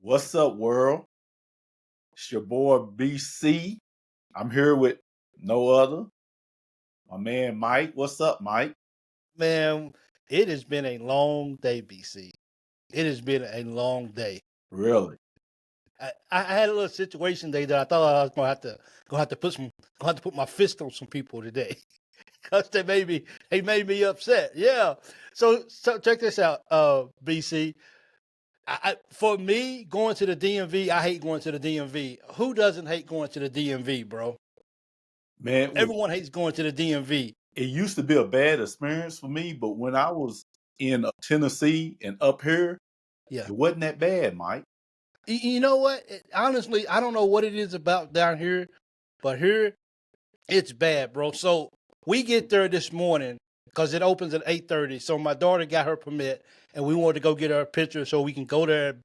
What's up, world? It's your boy BC. I'm here with no other. My man Mike. What's up, Mike? Man, it has been a long day, BC. It has been a long day. Really? I had a little situation today that I thought I was gonna have to put my fist on some people today because they made me upset. Yeah. So check this out, BC. For me, going to the DMV, I hate going to the DMV. Who doesn't hate going to the DMV, bro? Man, Everyone hates going to the DMV. it used to be a bad experience for me, but when I was in Tennessee and up here, Yeah. it wasn't that bad, Mike. You know what? Honestly, I don't know what it is about down here, but here it's bad, bro. So we get there this morning because it opens at 8:30. So my daughter got her permit, and we wanted to go get her a picture so we can go there,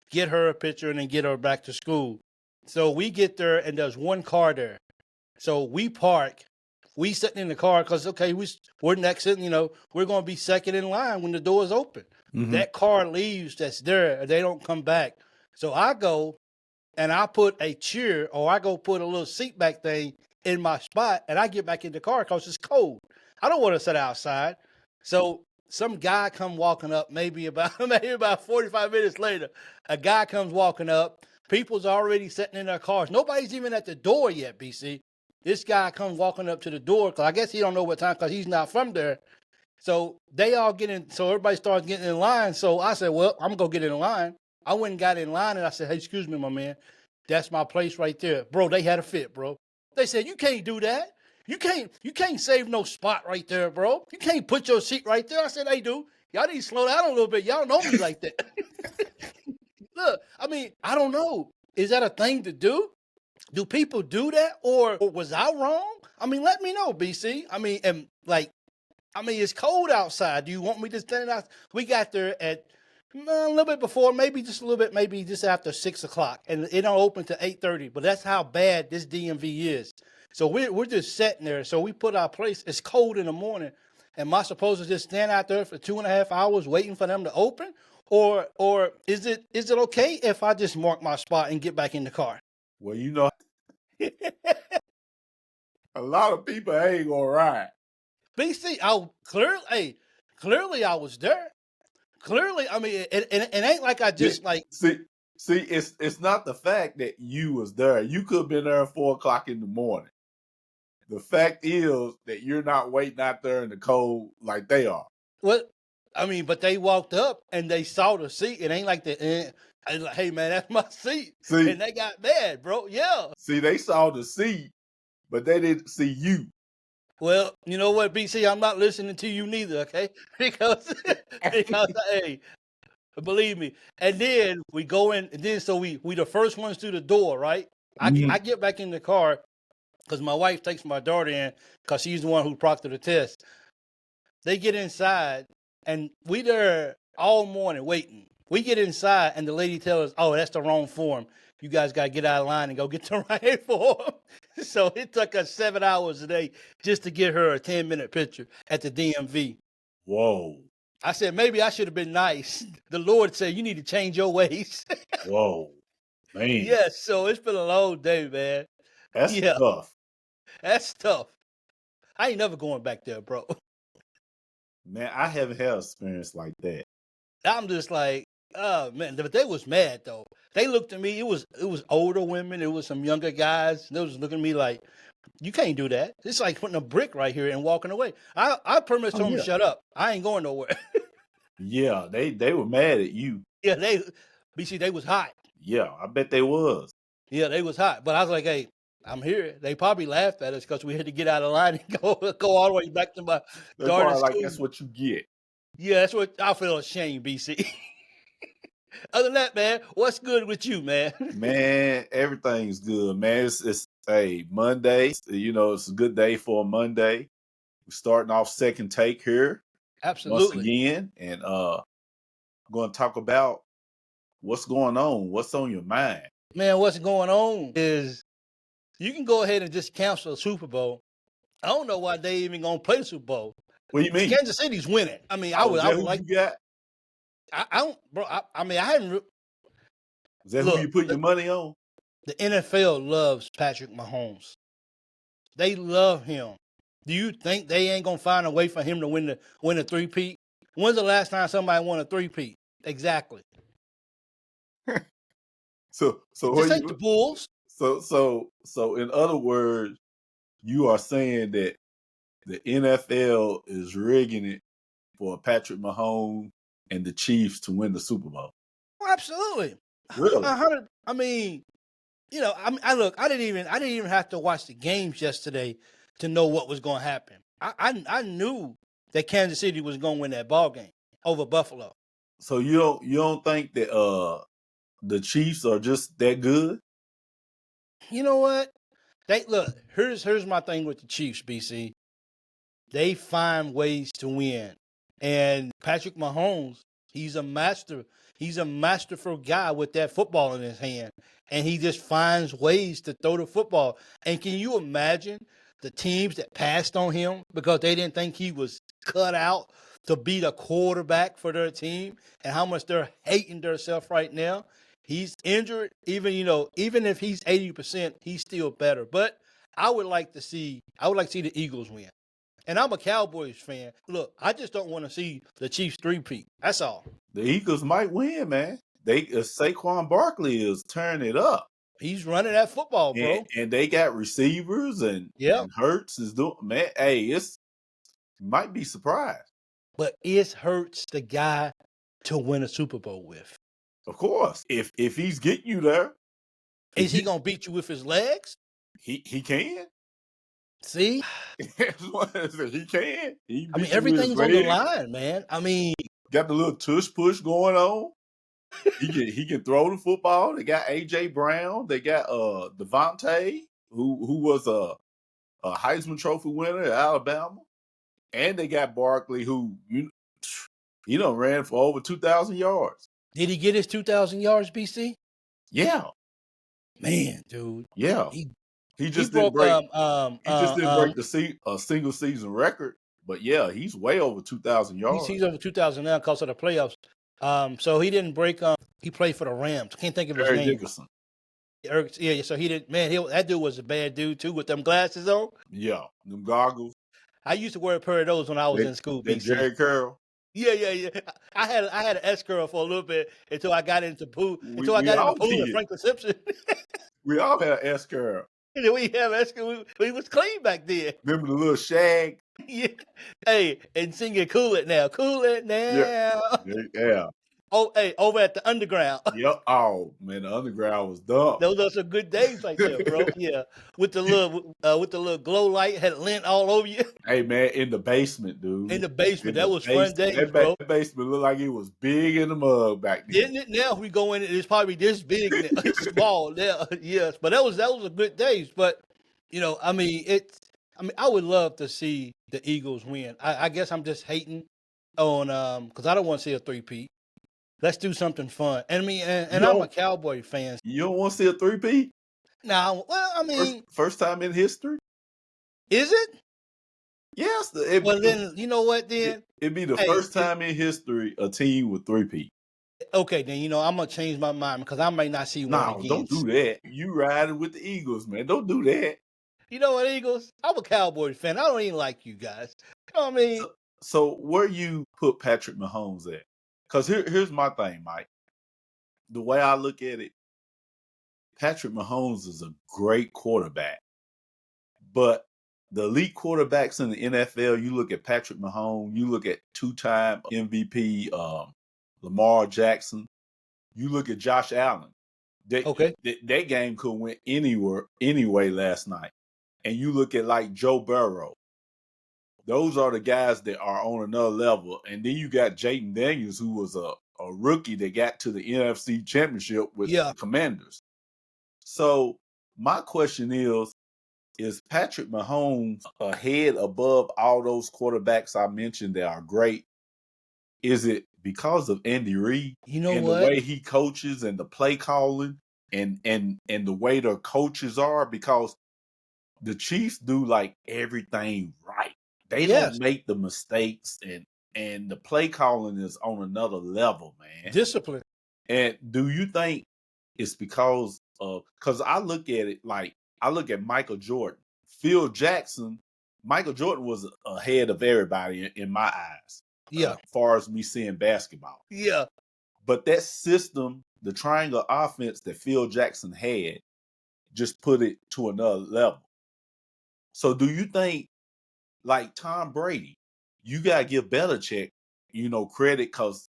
get her a picture, and then get her back to school. So we get there, and there's one car there. So we park. We sitting in the car because we're next in. We're gonna be second in line when the doors open. That car leaves. That's there. They don't come back. So I go and I put a chair or I go put a little seat back thing in my spot and I get back in the car because it's cold. I don't want to sit outside. So some guy come walking up maybe about 45 minutes later. A guy comes walking up. People's already sitting in their cars. Nobody's even at the door yet, BC. This guy comes walking up to the door because I guess he don't know what time because he's not from there. So they all get in. So everybody starts getting in line. So I said, well, I'm going to go get in line. I went and got in line and I said, hey, excuse me, my man. That's my place right there. Bro, they had a fit, bro. They said, you can't do that. You can't save no spot right there, bro. You can't put your seat right there. I said, they do. Y'all need to slow down a little bit. Y'all know me like that. Look, I mean, I don't know. Is that a thing to do? Do people do that? Or was I wrong? I mean, let me know, BC. I mean, it's cold outside. Do you want me to stand out? We got there at a little bit before, maybe just a little bit, maybe just after 6 o'clock, and it don't open to 8:30. But that's how bad this DMV is. So we're just sitting there. So we put our place. It's cold in the morning. Am I supposed to just stand out there for 2.5 hours waiting for them to open, or is it okay if I just mark my spot and get back in the car? Well, a lot of people ain't gonna ride. BC, clearly I was there. Clearly, I mean, it ain't like I just See, it's not the fact that you was there. You could have been there at 4 o'clock in the morning. The fact is that you're not waiting out there in the cold like they are. What? I mean, but they walked up and they saw the seat. It ain't like hey man, that's my seat. See, And they got mad, bro. Yeah. see, they saw the seat, but they didn't see you. Well, you know what, BC, I'm not listening to you neither, okay? Because hey, believe me. And then we go in, and then so we the first ones through the door, right? I get back in the car because my wife takes my daughter in because she's the one who proctored the test. They get inside, and we there all morning waiting. We get inside, and the lady tells us, oh, that's the wrong form. You guys got to get out of line and go get the right form. So it took us 7 hours a day just to get her a 10-minute picture at the DMV. Whoa. I said, maybe I should have been nice. The Lord said, you need to change your ways. Whoa. Man. Yes, so it's been a long day, man. That's tough. That's tough. I ain't never going back there, bro. Man, I haven't had an experience like that. I'm just like, oh man, but they was mad though. They looked at me. It was older women. It was some younger guys. They was looking at me like, you can't do that. It's like putting a brick right here and walking away. I pretty much told them to shut up. I ain't going nowhere. Yeah, they were mad at you. Yeah, BC, they was hot. Yeah, I bet they was. Yeah, they was hot. But I was like, hey, I'm here. They probably laughed at us because we had to get out of line and go all the way back to my daughter's like, school. that's what you get. Yeah, that's what I feel ashamed, BC. Other than that, man, what's good with you, man? Man, everything's good, man. It's Monday. It's a good day for a Monday. We're starting off second take here. Absolutely. Once again. And I'm going to talk about what's going on. What's on your mind? Man, what's going on is you can go ahead and just cancel the Super Bowl. I don't know why they even going to play the Super Bowl. What do you mean? Kansas City's winning. I mean, I would like. You got? I don't, bro. I mean, I haven't. Is that who Look, you put your money on? the NFL loves Patrick Mahomes. They love him. Do you think they ain't gonna find a way for him to win a three-peat? When's the last time somebody won a three-peat? Exactly. So what This ain't the you Bulls. so in other words, you are saying that the NFL is rigging it for Patrick Mahomes and the Chiefs to win the Super Bowl. Oh, absolutely. Really? 100. I mean, I didn't even have to watch the games yesterday to know what was going to happen. I knew that Kansas City was going to win that ball game over Buffalo. So you don't think that the Chiefs are just that good? You know what? Here's my thing with the Chiefs, BC. They find ways to win. And Patrick Mahomes, he's a master. He's a masterful guy with that football in his hand. And he just finds ways to throw the football. And can you imagine the teams that passed on him because they didn't think he was cut out to be the quarterback for their team and how much they're hating themselves right now? He's injured. Even if he's 80%, he's still better. But I would like to see the Eagles win. And I'm a Cowboys fan. Look, I just don't want to see the Chiefs three-peat. That's all. The Eagles might win, man. Saquon Barkley is turning it up. He's running that football, bro. And they got receivers and Hurts is doing, man. Hey, it's might be surprised. But is Hurts the guy to win a Super Bowl with? Of course. If he's getting you there. Is he gonna beat you with his legs? He can. See? He can. I mean, everything's on the line, man. I mean, got the little tush push going on. He can throw the football. They got AJ Brown. They got Devontae, who was a Heisman Trophy winner at Alabama, and they got Barkley, who he done ran for over 2,000 yards. Did he get his 2,000 yards, BC? Yeah, man, dude. Yeah, he just didn't break. He just didn't break a single season record, but yeah, he's way over 2,000 yards. He's over 2,000 now because of the playoffs. So he didn't break. He played for the Rams. I can't think of his name. Dickerson. Yeah, so he didn't. Man, that dude was a bad dude too with them glasses on. Yeah, them goggles. I used to wear a pair of those when I was in school. That Jerry Curl. Yeah. I had an S curl for a little bit until I got into pool. Until I got into pool with Franklin Simpson. We all had S curl. We have S curl. We was clean back then. Remember the little shag? Yeah. Hey, and singing "Cool It Now." Yeah. Oh, hey, over at the Underground. Yep. Oh man, the Underground was dumb. Those are some good days right there, bro. Yeah, with the little glow light, had lint all over you. Hey man, in the basement, dude. In the basement, that was fun days, bro. That basement looked like it was big in the mug back then. Didn't it? Now we go in, it's probably this big, it's small. Yeah, yes, but that was a good days. But I mean, I would love to see the Eagles win. I guess I'm just hating on because I don't want to see a three-peat. Let's do something fun. And I'm a Cowboy fan. You don't want to see a three-peat? No, well, I mean, first time in history. Is it? Yes. Then you know what? Then it'd be the first time in history a team with three-peat. Okay, then I'm gonna change my mind because I may not see one again. Don't do that. You riding with the Eagles, man. Don't do that. You know what, Eagles? I'm a Cowboys fan. I don't even like you guys. You know what I mean? So where you put Patrick Mahomes at? Because here's my thing, Mike. The way I look at it, Patrick Mahomes is a great quarterback. But the elite quarterbacks in the NFL, you look at Patrick Mahomes, you look at two-time MVP Lamar Jackson, you look at Josh Allen. That game could win anyway last night. And you look at like Joe Burrow. Those are the guys that are on another level. And then you got Jaden Daniels, who was a rookie that got to the NFC Championship with the Commanders. So my question is Patrick Mahomes ahead above all those quarterbacks I mentioned that are great? Is it because of Andy Reid and the way he coaches and the play calling and the way their coaches are? Because the Chiefs do like everything right. They don't make the mistakes, and the play calling is on another level, man. Discipline. And do you think it's because I look at it like I look at Michael Jordan, Phil Jackson. Michael Jordan was ahead of everybody in my eyes, Yeah. as far as me seeing basketball. Yeah. But that system, the triangle offense that Phil Jackson had, just put it to another level. So do you think, like Tom Brady, you gotta give Belichick, credit because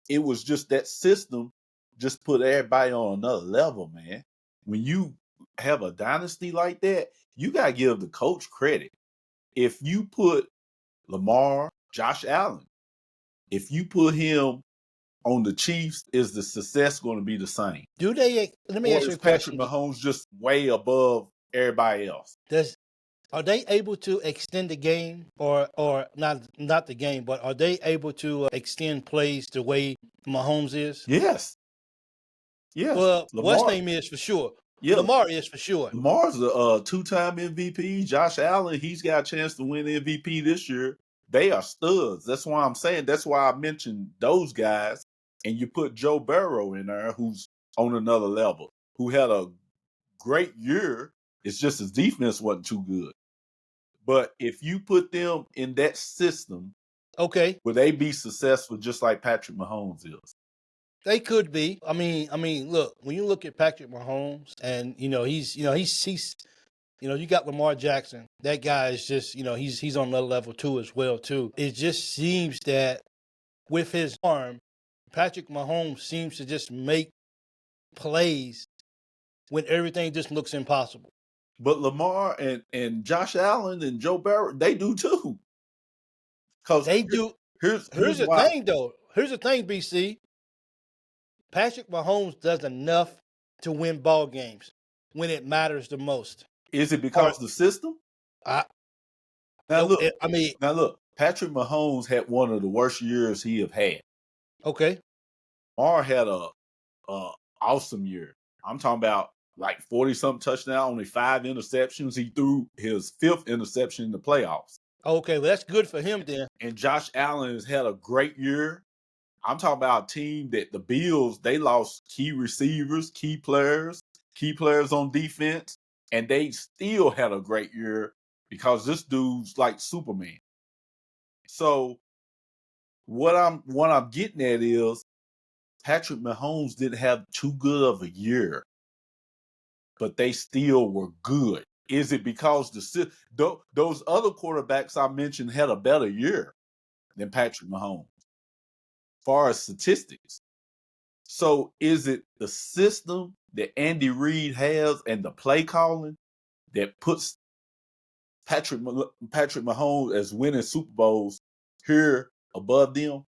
it was just that system just put everybody on another level, man. When you have a dynasty like that, you gotta give the coach credit. If you put Lamar, Josh Allen, if you put him on the Chiefs, is the success going to be the same? Do they? Let me Or ask you is a Patrick question. Mahomes just way above everybody else? Are they able to extend the game, or not the game, but are they able to extend plays the way Mahomes is? Yes. Yes. Well, what's Lamar. name is for sure. Yeah. Lamar is for sure. Lamar's a two-time MVP. Josh Allen, he's got a chance to win MVP this year. They are studs. That's why I'm saying. That's why I mentioned those guys. And you put Joe Burrow in there, who's on another level, who had a great year. It's just his defense wasn't too good. But if you put them in that system, Okay, will they be successful just like Patrick Mahomes is? they could be. I mean, look, when you look at Patrick Mahomes, and he's you got Lamar Jackson. That guy is just he's on another level too as well too. It just seems that with his arm, Patrick Mahomes seems to just make plays when everything just looks impossible. But Lamar and Josh Allen and Joe Burrow, they do too. Because They do. here's Here's the why. thing, though. Here's the thing, BC. Patrick Mahomes does enough to win ball games when it matters the most. Is it because the system? I Now no, look, I mean, Patrick Mahomes had one of the worst years he have had. okay, Lamar had a awesome year. I'm talking about like 40-something touchdowns, only 5 interceptions. He threw his 5th interception in the playoffs. okay, well that's good for him then. And Josh Allen has had a great year. I'm talking about a team that the Bills, they lost key receivers, key players on defense, and they still had a great year because this dude's like Superman. So what I'm getting at is Patrick Mahomes didn't have too good of a year, but they still were good. Is it because those other quarterbacks I mentioned had a better year than Patrick Mahomes, as far as statistics? So is it the system that Andy Reid has and the play calling that puts Patrick Mahomes as winning Super Bowls here above them?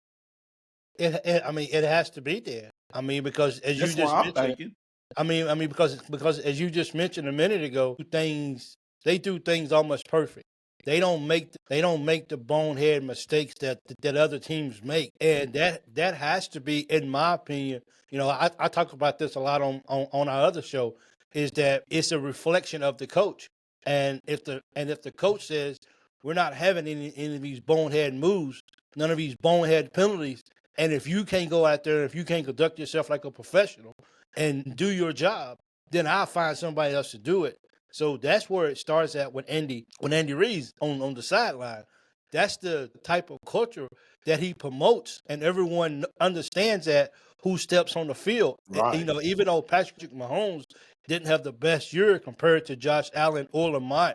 It has to be there. I mean, because as you That's what just I'm mentioned, thinking. because as you just mentioned a minute ago, they do things almost perfect. They don't make the bonehead mistakes that other teams make, and that has to be, in my opinion. I talk about this a lot on our other show. Is that it's a reflection of the coach, and if the coach says we're not having any of these bonehead moves, none of these bonehead penalties, and if you can't go out there, if you can't conduct yourself like a professional and do your job, then I'll find somebody else to do it. So that's where it starts at when Andy Reid's on the sideline. That's the type of culture that he promotes, and everyone understands that who steps on the field. Right. Even though Patrick Mahomes didn't have the best year compared to Josh Allen or Lamar,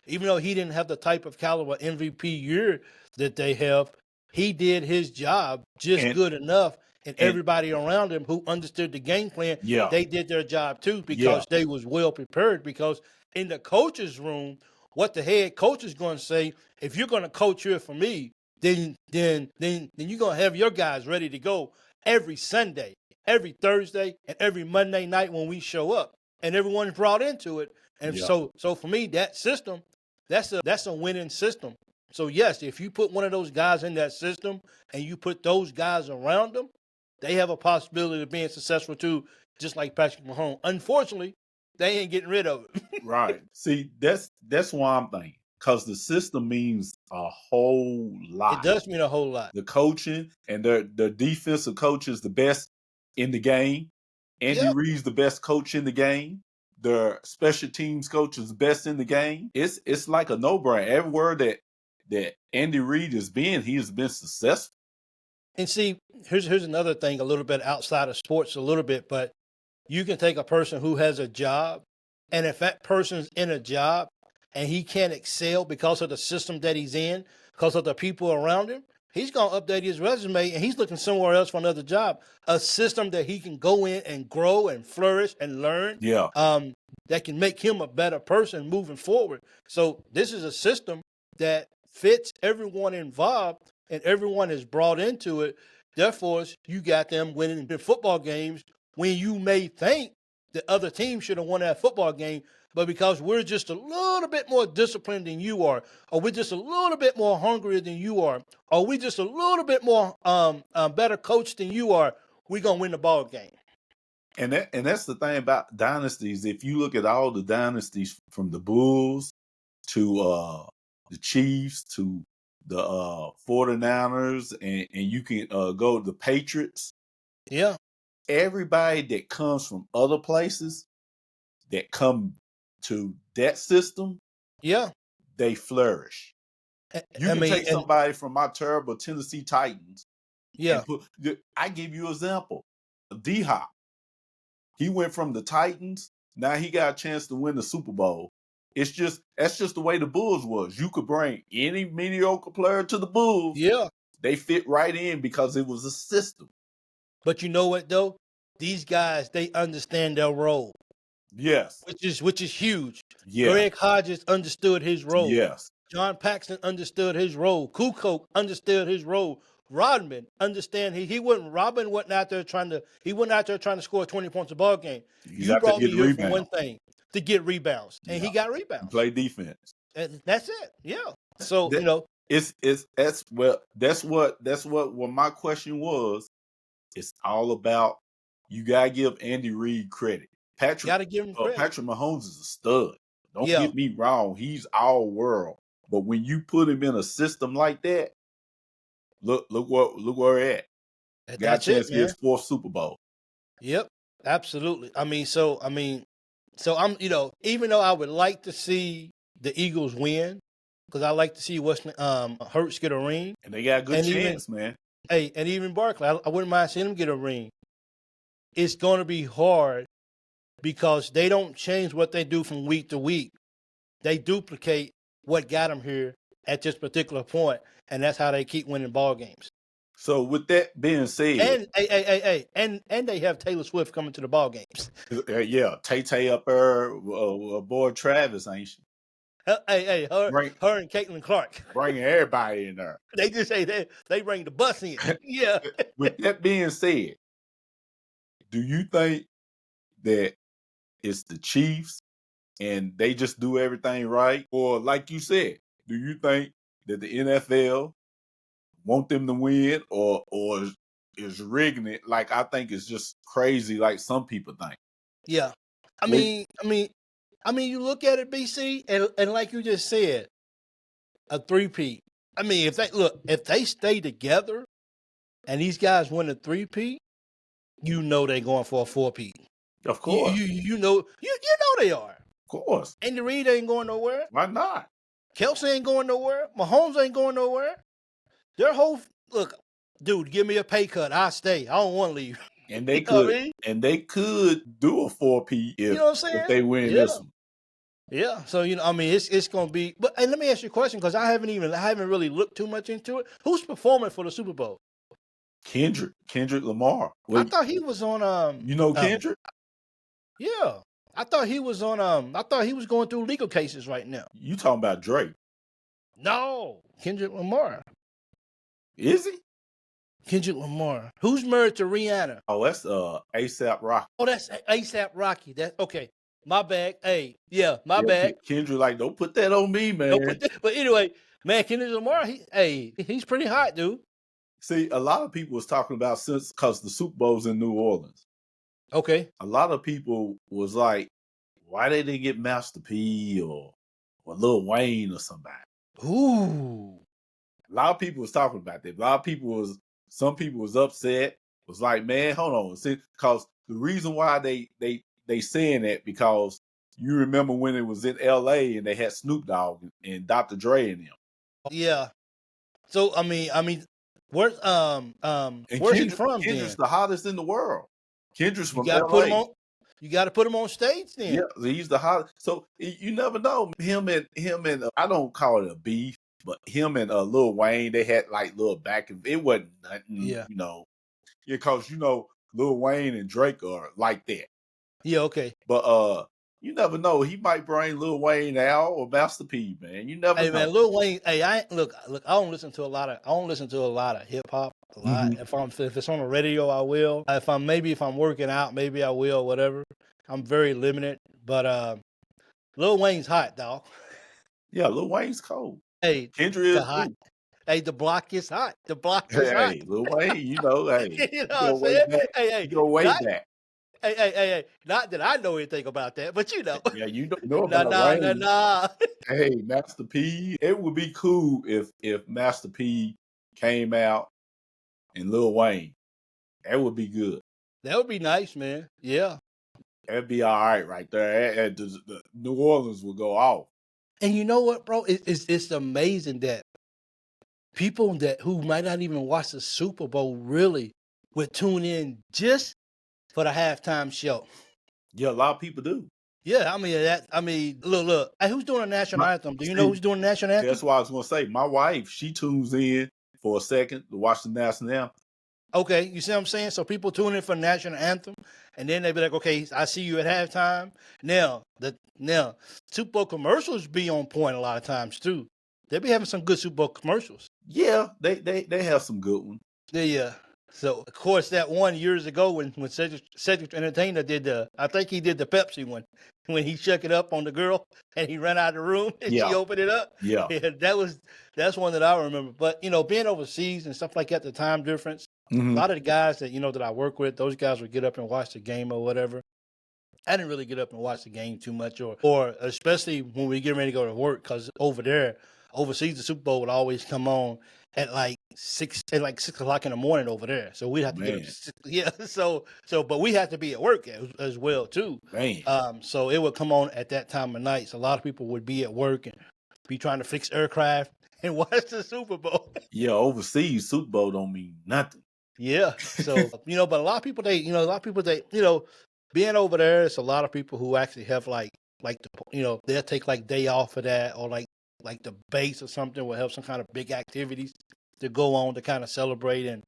even though he didn't have the type of caliber MVP year that they have, he did his job just good enough. And everybody around him who understood the game plan, they did their job too because they was well prepared. Because in the coach's room, what the head coach is going to say, if you're going to coach here for me, then you're going to have your guys ready to go every Sunday, every Thursday, and every Monday night when we show up. And everyone's brought into it. And so for me, that system, that's a winning system. So yes, if you put one of those guys in that system and you put those guys around them, they have a possibility of being successful too, just like Patrick Mahomes. Unfortunately, they ain't getting rid of it. Right. See, that's why I'm thinking. because the system means a whole lot. It does mean a whole lot. The coaching and the defensive coach is the best in the game. Andy Reid's the best coach in the game. The special teams coach is the best in the game. It's like a no-brainer. Everywhere that Andy Reid has been, he has been successful. And see, here's another thing, a little bit outside of sports, a little bit, but you can take a person who has a job, and if that person's in a job and he can't excel because of the system that he's in, because of the people around him, he's going to update his resume and he's looking somewhere else for another job. A system that he can go in and grow and flourish and learn. Yeah. That can make him a better person moving forward. So this is a system that fits everyone involved and everyone is brought into it. Therefore, you got them winning the football games when you may think the other team should have won that football game, but because we're just a little bit more disciplined than you are, or we're just a little bit more hungry than you are, or we're just a little bit more better coached than you are, we're going to win the ball game. And that's the thing about dynasties. If you look at all the dynasties from the Bulls to the Chiefs to the 49ers, and you can go to the Patriots. Yeah. Everybody that comes from other places that come to that system, yeah, they flourish. You can take somebody from my terrible Tennessee Titans. Yeah. I give you an example. D-Hop. He went from the Titans. Now he got a chance to win the Super Bowl. That's just the way the Bulls was. You could bring any mediocre player to the Bulls. Yeah. They fit right in because it was a system. But you know what though? These guys, they understand their role. Yes. Which is huge. Yeah. Greg Hodges understood his role. Yes. John Paxson understood his role. Kukoc understood his role. Rodman understand Robin wasn't out there trying to score 20 points a ball game. You brought me here for one thing, to get rebounds. And he got rebounds. Play defense. And that's it. Yeah. So that's what my question was. It's all about, you gotta give Andy Reid credit. Gotta give him credit. Patrick Mahomes is a stud. Don't get me wrong, he's all world. But when you put him in a system like that, look where we're at. Got a chance to get his 4th Super Bowl. Yep, absolutely. So I'm, even though I would like to see the Eagles win, because I like to see Hurts get a ring. And they got a good chance, man. Hey, and even Barkley, I wouldn't mind seeing him get a ring. It's going to be hard because they don't change what they do from week to week. They duplicate what got them here at this particular point, and that's how they keep winning ball games. So with that being said, and they have Taylor Swift coming to the ball games. Yeah, Tay up there, boy Travis, ain't she? Her and Caitlin Clark. Bringing everybody in there. They just say they bring the bus in. Yeah. With that being said, do you think that it's the Chiefs and they just do everything right? Or like you said, do you think that the NFL want them to win or is rigging it? Like, I think it's just crazy like some people think. Yeah. I mean, you look at it, BC, and like you just said, a three-peat. I mean, if they stay together and these guys win a three-peat, you know they're going for a four-peat. Of course. You know they are. Of course. Andy Reid ain't going nowhere. Why not? Kelsey ain't going nowhere. Mahomes ain't going nowhere. Their whole dude, give me a pay cut. I'll stay. I don't want to leave. And they could do a 4P if they win this one. Yeah. So it's going to be. But and let me ask you a question, because I haven't really looked too much into it. Who's performing for the Super Bowl? Kendrick Lamar. I thought he was on. You know Kendrick? Yeah. I thought he was on. I thought he was going through legal cases right now. You talking about Drake? No, Kendrick Lamar. Is he? Kendrick Lamar. Who's married to Rihanna? Oh, that's A$AP Rocky. Oh, that's A$AP Rocky. That's okay. My bad. Hey, yeah, my bad. Kendrick, don't put that on me, man. But anyway, man, Kendrick Lamar, he's pretty hot, dude. See, a lot of people was talking about because the Super Bowl's in New Orleans. Okay. A lot of people was like, why they didn't get Master P or or Lil Wayne or somebody. Ooh. A lot of people was talking about that. Some people was upset. Was like, man, hold on, because the reason why they saying that because you remember when it was in L.A. and they had Snoop Dogg and Dr. Dre and them. Yeah. So where's And where's he from then? Kendrick's the hottest in the world. Kendrick's You from got to put him L.A. on. You got to put him on stage Yeah, then. he's the hottest. So you never know. Him and I don't call it a beef, but him and Lil Wayne, they had like little back and it wasn't nothing, Yeah. because Lil Wayne and Drake are like that. Yeah. Okay. But you never know. He might bring Lil Wayne out or Master P, man. You never Hey know. man, Lil Wayne. Hey, look. I don't listen to a lot of. I don't listen to a lot of hip hop. A lot. Hmm. If it's on the radio, I will. If I'm working out, maybe I will. Whatever. I'm very limited. But Lil Wayne's hot, dog. Yeah, Lil Wayne's cold. Hey, Kendrick the is hot. too. Hey, the block is hot. The block is hot. Hey, Lil Wayne, hey, You know you what go I'm way saying? back. Hey, You go way not back. hey. Not that I know anything about that, but you know. Yeah, you don't know Nah, about nah, nah, Wayne. nah. Hey, Master P. It would be cool if Master P came out and Lil Wayne. That would be good. That would be nice, man. Yeah. That'd be all right there. The New Orleans would go off. And you know what, bro? It's amazing that people who might not even watch the Super Bowl really would tune in just for the halftime show. Yeah, a lot of people do. Yeah, look. Hey, who's doing the national anthem? Do you know See, who's doing the national anthem? that's what I was gonna say. My wife, she tunes in for a second to watch the national anthem. Okay, you see what I'm saying? So people tune in for the national anthem, and then they be like, "Okay, I see you at halftime." Now Super Bowl commercials be on point a lot of times too. They be having some good Super Bowl commercials. Yeah, they have some good ones. Yeah. So of course that one years ago when Cedric Entertainer I think he did the Pepsi one when he shook it up on the girl and he ran out of the room and Yeah, she opened it up. yeah. Yeah, that's one that I remember. But being overseas and stuff like that, the time difference. A Hmm. lot of the guys that that I work with, those guys would get up and watch the game or whatever. I didn't really get up and watch the game too much, or especially when we get ready to go to work, because overseas, the Super Bowl would always come on at like 6 o'clock in the morning over there. So we'd have to get up. Man, Yeah. But we had to be at work as well too. man. So it would come on at that time of night. So a lot of people would be at work and be trying to fix aircraft and watch the Super Bowl. Yeah, overseas Super Bowl don't mean nothing. Yeah. So, but a lot of people, being over there, it's a lot of people who actually have they'll take like day off for that, or like the base or something will have some kind of big activities to go on to kind of celebrate and,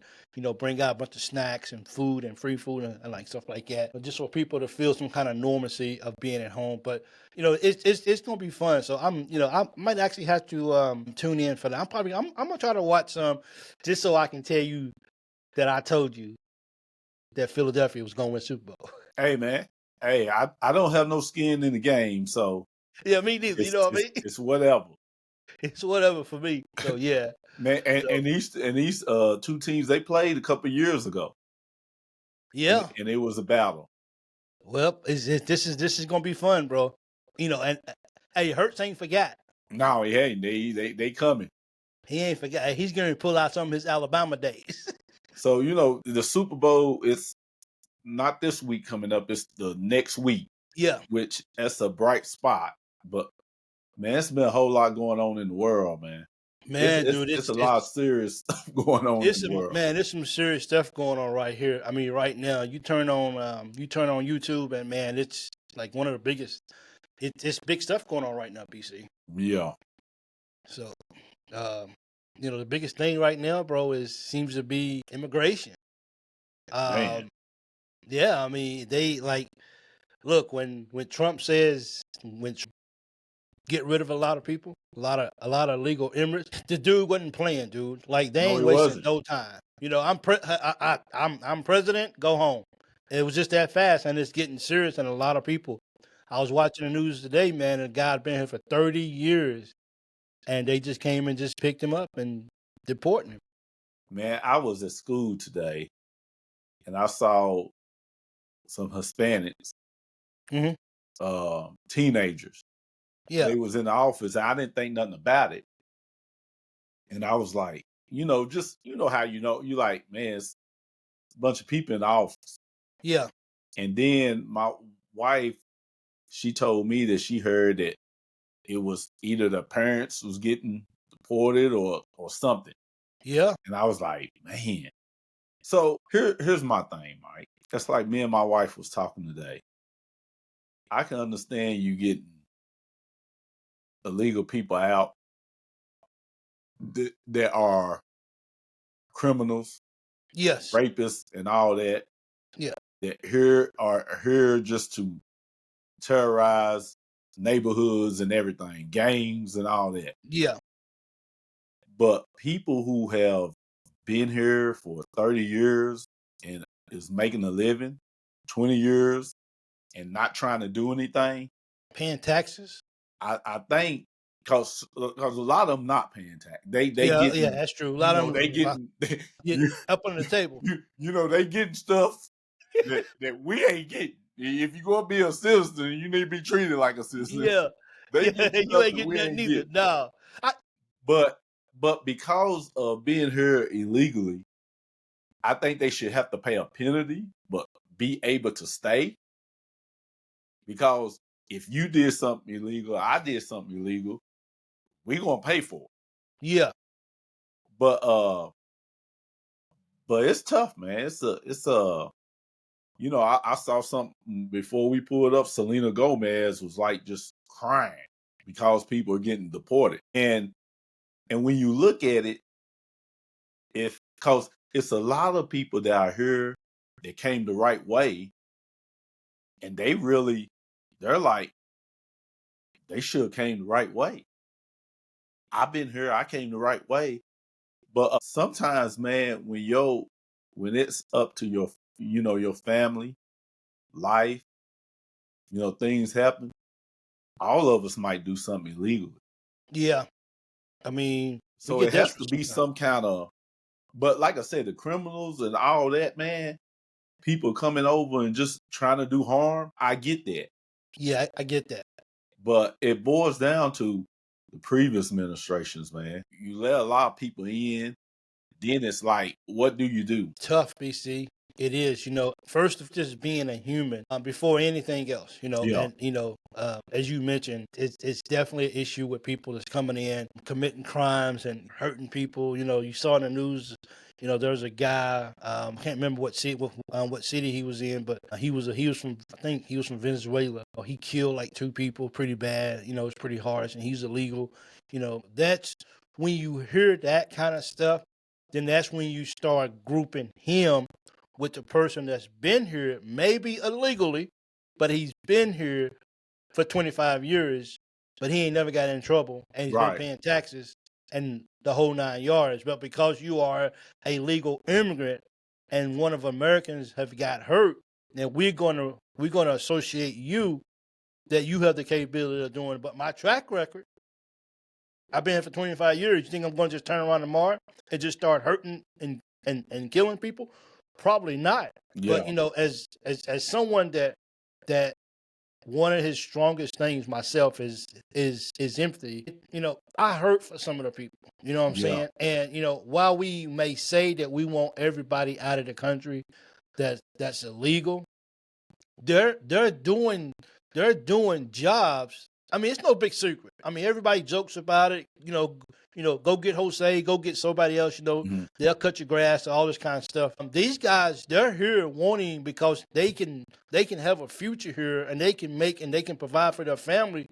bring out a bunch of snacks and food and free food and like stuff like that. But just for people to feel some kind of normalcy of being at home. But, it's going to be fun. So I might actually have to tune in for that. I'm going to try to watch some just so I can tell you that I told you that Philadelphia was going to win Super Bowl. Hey, man. Hey, I don't have no skin in the game, so Yeah, me neither. You it's know what I it's, mean? it's whatever. It's whatever for me. So yeah. Man, So and these two teams they played a couple years ago, yeah. and it was a battle. Well, this is gonna be fun, bro. And hey, Hurts ain't forgot. No, he ain't. They coming. He ain't forgot. Hey, he's gonna pull out some of his Alabama days. So the Super Bowl is not this week coming up. It's the next week, Yeah. which that's a bright spot. But man, it's been a whole lot going on in the world, man. Man, dude, It's a lot of serious stuff going on in the world. there's some serious stuff going on right here. I mean, right now, you turn on YouTube and man, it's like one of the biggest. It's big stuff going on right now, BC. Yeah, So, the biggest thing right now, bro, seems to be immigration. man. Yeah, I mean, they look when Trump says get rid of a lot of people, a lot of illegal immigrants. The dude wasn't playing, dude. Like they No, ain't it wasting wasn't. no time. I'm president. Go home. It was just that fast, and it's getting serious. And a lot of people. I was watching the news today, man, and a guy had been here for 30 years, and they just came and just picked him up and deported him. Man, I was at school today, and I saw some Hispanics, Mhm. teenagers, Yeah. They was in the office. I didn't think nothing about it. And I was like, just how you like, man, it's a bunch of people in the office. Yeah. And then my wife, she told me that she heard that it was either the parents was getting deported or something. Yeah. And I was like, man. So here's my thing, Mike. That's like me and my wife was talking today. I can understand you getting illegal people out that are criminals, Yes. rapists, and all that. Yeah. That are here just to terrorize neighborhoods and everything, gangs and all that. Yeah. But people who have been here for 30 years and is making a living, 20 years, and not trying to do anything, Paying taxes. I think because a lot of them not paying tax. They Yeah. Yeah. getting, That's true. A lot of they them getting get up on the table. they getting stuff that we ain't getting. If you gonna be a citizen, you need to be treated like a citizen. Yeah. They Yeah. get You stuff ain't that getting we nothing ain't either. getting. No. But because of being here illegally, I think they should have to pay a penalty, but be able to stay. Because if you did something illegal, I did something illegal, we gonna pay for it. Yeah. But it's tough, man. I saw something before we pulled up. Selena Gomez was like just crying because people are getting deported. And when you look at it, because it's a lot of people that are here that came the right way, and they're like, they should have came the right way. I've been here, I came the right way. But sometimes, man, when it's up to your family, life, things happen, all of us might do something illegal. Yeah. I mean, we So get it has to desperate be sometimes. some kind of, but like I said, the criminals and all that, man, people coming over and just trying to do harm, I get that. Yeah, I get that. But it boils down to the previous administrations, man. You let a lot of people in, then it's like, what do you do? Tough, BC. It is, first of just being a human before anything else, Yeah. and, as you mentioned, it's definitely an issue with people that's coming in, committing crimes and hurting people. You saw in the news, there was a guy, can't remember what city he was in, but he was from, I think he was from Venezuela. He killed like 2 people pretty bad, it's pretty harsh, and he's illegal. That's when you hear that kind of stuff, then that's when you start grouping him with the person that's been here, maybe illegally, but he's been here for 25 years, but he ain't never got in trouble, and he's been Right. paying taxes and the whole 9 yards. But because you are a legal immigrant and one of Americans have got hurt, then we're gonna associate you that you have the capability of doing it. But my track record, I've been here for 25 years. You think I'm going to just turn around tomorrow and just start hurting and killing people? Probably not. Yeah. But as someone that one of his strongest things myself is empathy. I hurt for some of the people. You know what I'm Yeah. saying? And while we may say that we want everybody out of the country that's illegal, they're doing jobs. I mean, it's no big secret. I mean, everybody jokes about it. Go get Jose, go get somebody else. Mhm. They'll cut your grass, all this kind of stuff. These guys, they're here wanting because they can have a future here, and they can provide for their family,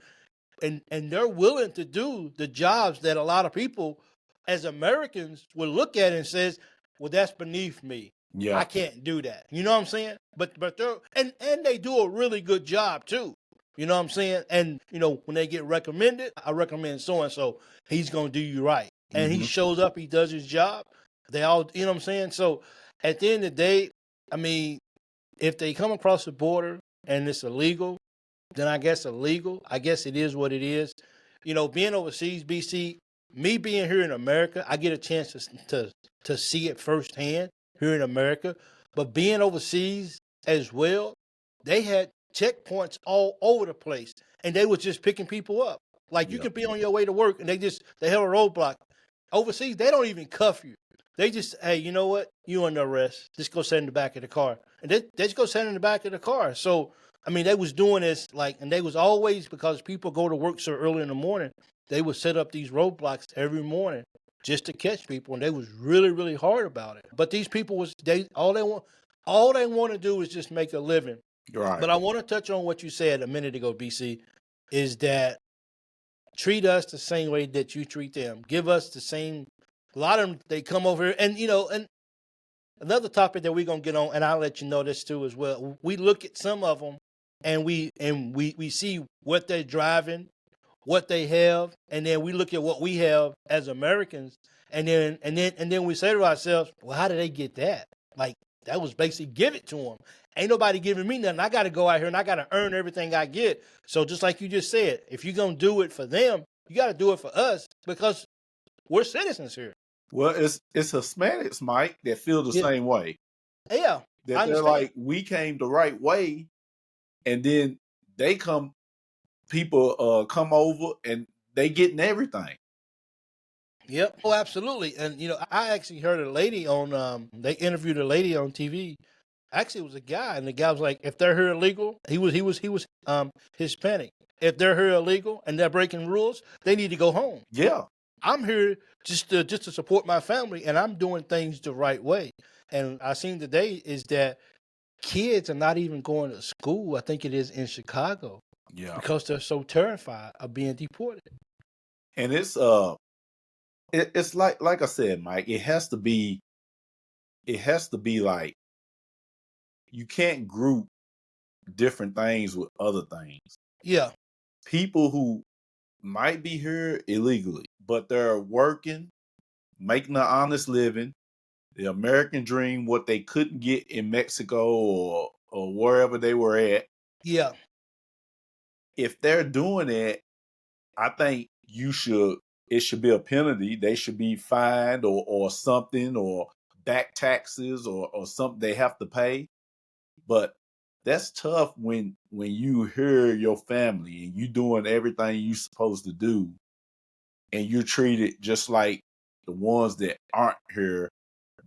and they're willing to do the jobs that a lot of people, as Americans, will look at and says, "Well, that's beneath me. Yeah. I can't do that." You know what I'm saying? But they're and they do a really good job too. You know what I'm saying? And when they get recommended, I recommend so and so. He's gonna do you right, and he Mhm. shows up. He does his job. They all, you know what I'm saying? So at the end of the day, I mean, if they come across the border and it's illegal, then I guess illegal. I guess it is what it is. Being overseas, BC, me being here in America, I get a chance to see it firsthand here in America. But being overseas as well, they had checkpoints all over the place, and they was just picking people up. Like you Yeah. could be on your way to work, and they held a roadblock. Overseas, they don't even cuff you. They just, hey, you know what? You under arrest. Just go sit in the back of the car, and they just go sit in the back of the car. So I mean, they was doing this and they was always, because people go to work so early in the morning, they would set up these roadblocks every morning just to catch people, and they was really, really hard about it. But these people all they want to do is just make a living. Right. But I want to touch on what you said a minute ago, BC, is that treat us the same way that you treat them. Give us the same. A lot of them, they come over here, and and another topic that we're gonna get on, and I'll let you know this too as well. We look at some of them, and we see what they're driving, what they have, and then we look at what we have as Americans, and then we say to ourselves, well, how did they get that? Like, that was basically give it to them. Ain't nobody giving me nothing. I got to go out here and I got to earn everything I get. So just like you just said, if you're going to do it for them, you got to do it for us, because we're citizens here. Well, it's Hispanics, Mike, that feel the same way. Yeah, That they're like, we came the right way, and then people come over and they getting everything. Yep. Oh, absolutely. And I actually heard a lady on they interviewed a lady on TV. Actually, it was a guy, and the guy was like, if they're here illegal, he was Hispanic. If they're here illegal and they're breaking rules, they need to go home. Yeah. I'm here just to support my family, and I'm doing things the right way. And I seen today is that kids are not even going to school. I think it is in Chicago. Yeah. Because they're so terrified of being deported. And it's it's like I said, Mike, it has to be like, you can't group different things with other things. Yeah. People who might be here illegally, but they're working, making an honest living, the American dream, what they couldn't get in Mexico or wherever they were at. Yeah. If they're doing it, I think it should be a penalty. They should be fined or something, or back taxes or something they have to pay. But that's tough when you hear your family and you doing everything you supposed to do, and you're treated just like the ones that aren't here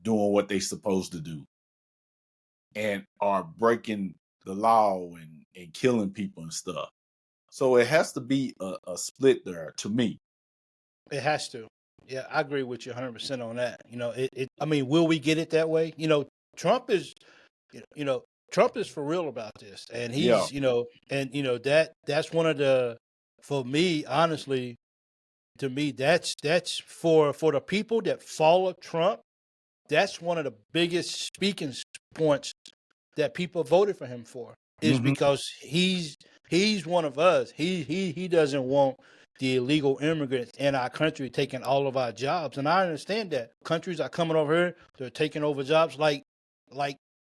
doing what they supposed to do and are breaking the law and killing people and stuff. So it has to be a split there to me. It has to. Yeah, I agree with you 100% on that. I mean, will we get it that way? Trump is, Trump is for real about this, and he's, that's one of the, for me, honestly, to me, that's for the people that follow Trump. That's one of the biggest speaking points that people voted for him for, is because he's one of us. He doesn't want the illegal immigrants in our country taking all of our jobs. And I understand that countries are coming over here, they're taking over jobs. Like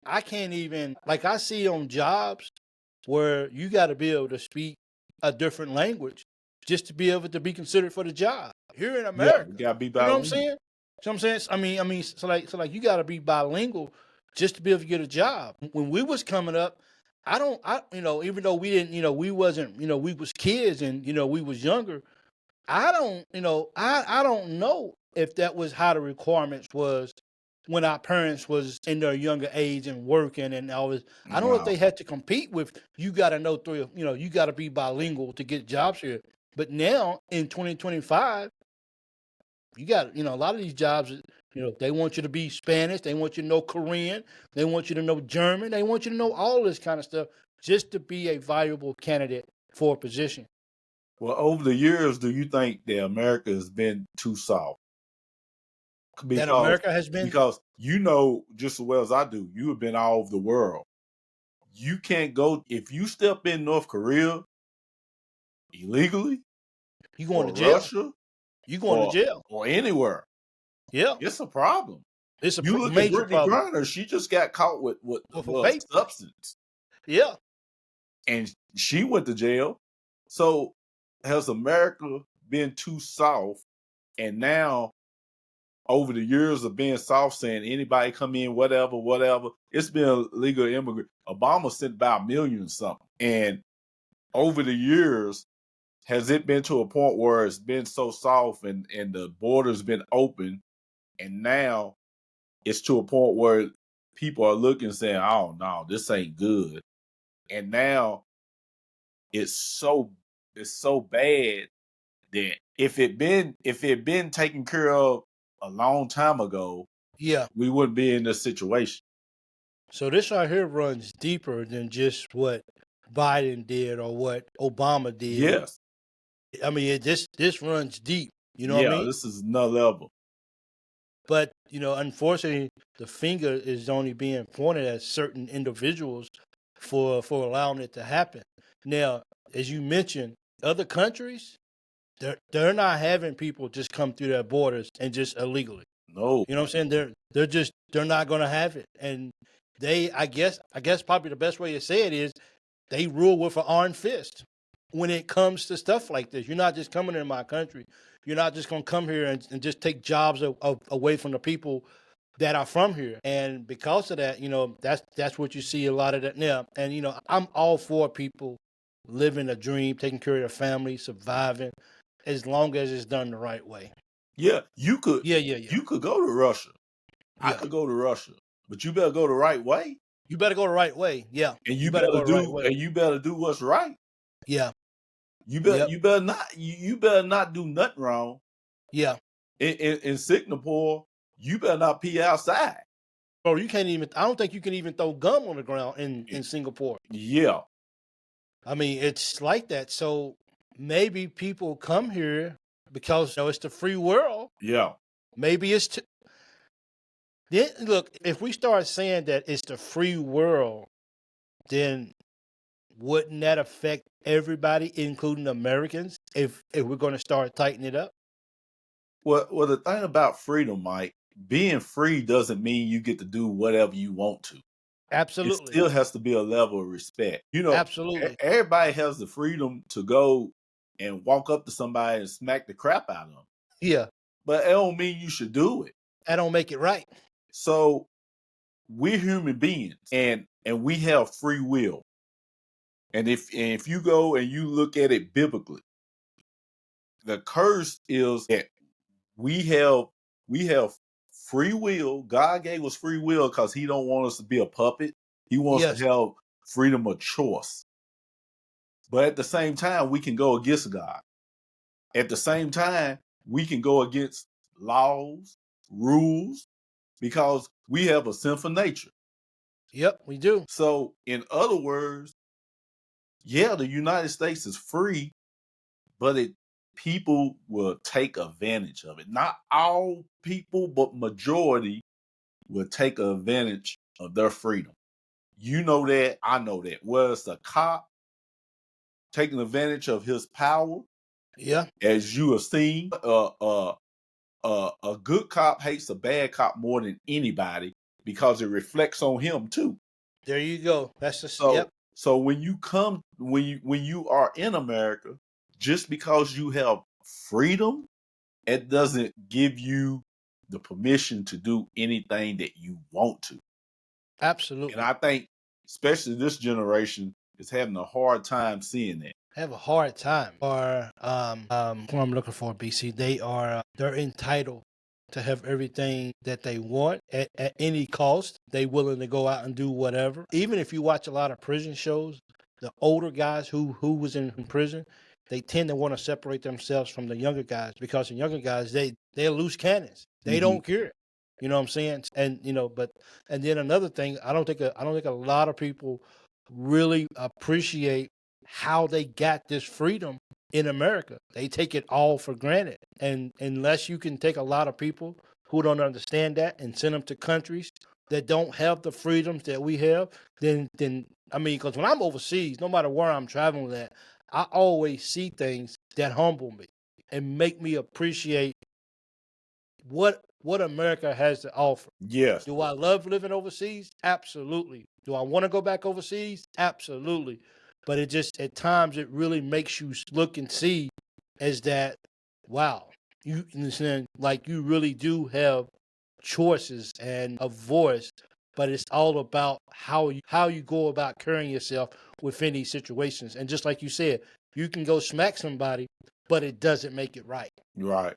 I can't even, like, I see on jobs where you got to be able to speak a different language just to be able to be considered for the job here in America. Yeah, you gotta be bilingual. You know what I'm saying? bilingual. You know what I'm saying? I mean, so like you got to be bilingual just to be able to get a job. When we was coming up, even though we didn't, we wasn't, we was kids and, we was younger. I don't know if that was how the requirements was when our parents was in their younger age and working and all this. I don't know if they had to compete with, you got to know you got to be bilingual to get jobs here. But now in 2025, you got, a lot of these jobs, they want you to be Spanish. They want you to know Korean. They want you to know German. They want you to know all this kind of stuff just to be a viable candidate for a position. Well, over the years, do you think that America has been too soft? That America has been? Because just as well as I do, you have been all over the world. You can't go, if you step in North Korea illegally, you going to jail. Russia, you going to jail. Or anywhere. Yeah. It's a problem. It's a you look major at Brittany problem. Griner, she just got caught with substance. Yeah. And she went to jail. So has America been too soft? And now, over the years of being soft, saying anybody come in, whatever, it's been a legal immigrant. Obama sent about 1 million or something. And over the years, has it been to a point where it's been so soft and the border's been open, and now it's to a point where people are looking saying, "Oh no, this ain't good." And now it's so bad that if it been taken care of a long time ago, Yeah. we wouldn't be in this situation. So this right here runs deeper than just what Biden did or what Obama did. Yes. I mean, this runs deep. You know what I Yeah, mean? this is another level. But unfortunately, the finger is only being pointed at certain individuals for allowing it to happen. Now, as you mentioned, other countries they're not having people just come through their borders and just illegally. No. You know what I'm saying? They're not going to have it, and I guess probably the best way to say it is they rule with an iron fist when it comes to stuff like this. You're not just coming in my country. You're not just going to come here and just take jobs away from the people that are from here. And because of that, that's what you see a lot of that now. And I'm all for people living a dream, taking care of their family, surviving, as long as it's done the right way. Yeah, you could Yeah. you could go to Russia. I Yeah. could go to Russia, but you better go the right way, You better go the right way. Yeah. and You better go the right way. you better do what's right. Yeah. You better Yep. you better not you better not do nothing wrong. Yeah. In Singapore, you better not pee outside. Bro, I don't think you can even throw gum on the ground in Singapore. Yeah, I mean, it's like that. So maybe people come here because it's the free world. yeah. Maybe then look, if we start saying that it's the free world, then wouldn't that affect everybody, including Americans, if we're going to start tightening it up? Well, the thing about freedom, Mike, being free doesn't mean you get to do whatever you want to. It Absolutely. still has to be a level of respect. Absolutely. Everybody has the freedom to go and walk up to somebody and smack the crap out of them, Yeah. but it don't mean you should do it. That don't make it right. So we're human beings, and we have free will. And if you go and you look at it biblically, the curse is that we have free will. God gave us free will because He don't want us to be a puppet. He wants Yes. to have freedom of choice. But at the same time, we can go against God. At the same time, we can go against laws, rules, because we have a sinful nature. Yep, we do. So, in other words, yeah, the United States is free, but people will take advantage of it. Not all people, but majority will take advantage of their freedom. You know that, I know that. Whether it's a cop taking advantage of his power, Yeah. as you have seen, a good cop hates a bad cop more than anybody because it reflects on him too. There you go. That's just So yep. so when you are in America, just because you have freedom, it doesn't give you the permission to do anything that you want to. Absolutely. And I think especially this generation is having a hard time seeing that. Have a hard time. Or what I'm looking for, BC. They're entitled to have everything that they want at any cost. They willing to go out and do whatever. Even if you watch a lot of prison shows, the older guys who was in prison, they tend to want to separate themselves from the younger guys because the younger guys they're loose cannons. They Mhm. don't care. You know what I'm saying? And and then another thing, I don't think a lot of people really appreciate how they got this freedom in America. They take it all for granted. And unless you can take a lot of people who don't understand that and send them to countries that don't have the freedoms that we have, then I mean, because when I'm overseas, no matter where I'm traveling at, I always see things that humble me and make me appreciate what America has to offer. Yes. Do I love living overseas? Absolutely. Do I want to go back overseas? Absolutely. But it just at times it really makes you look and see as that, wow, you understand, like you really do have choices and a voice but it's all about how you go about carrying yourself within these situations. And just like you said, you can go smack somebody, but it doesn't make it right. Right.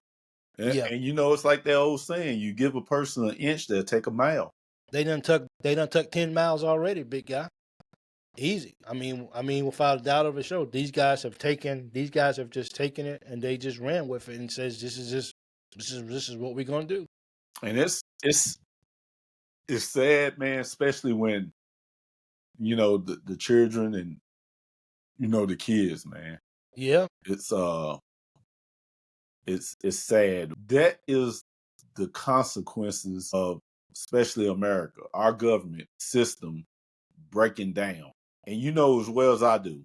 Yeah, And you know, it's like that old saying: you give a person an inch, they'll take a mile. they done took 10 miles already, big guy. Easy. Without a doubt of a show, these guys have just taken it and they just ran with it and says this is what we're gonna do. And it's sad, man, especially when you know the children and you know the kids, man. Yeah, It's it's sad. That is the consequences of especially America, our government system breaking down. And you know as well as I do,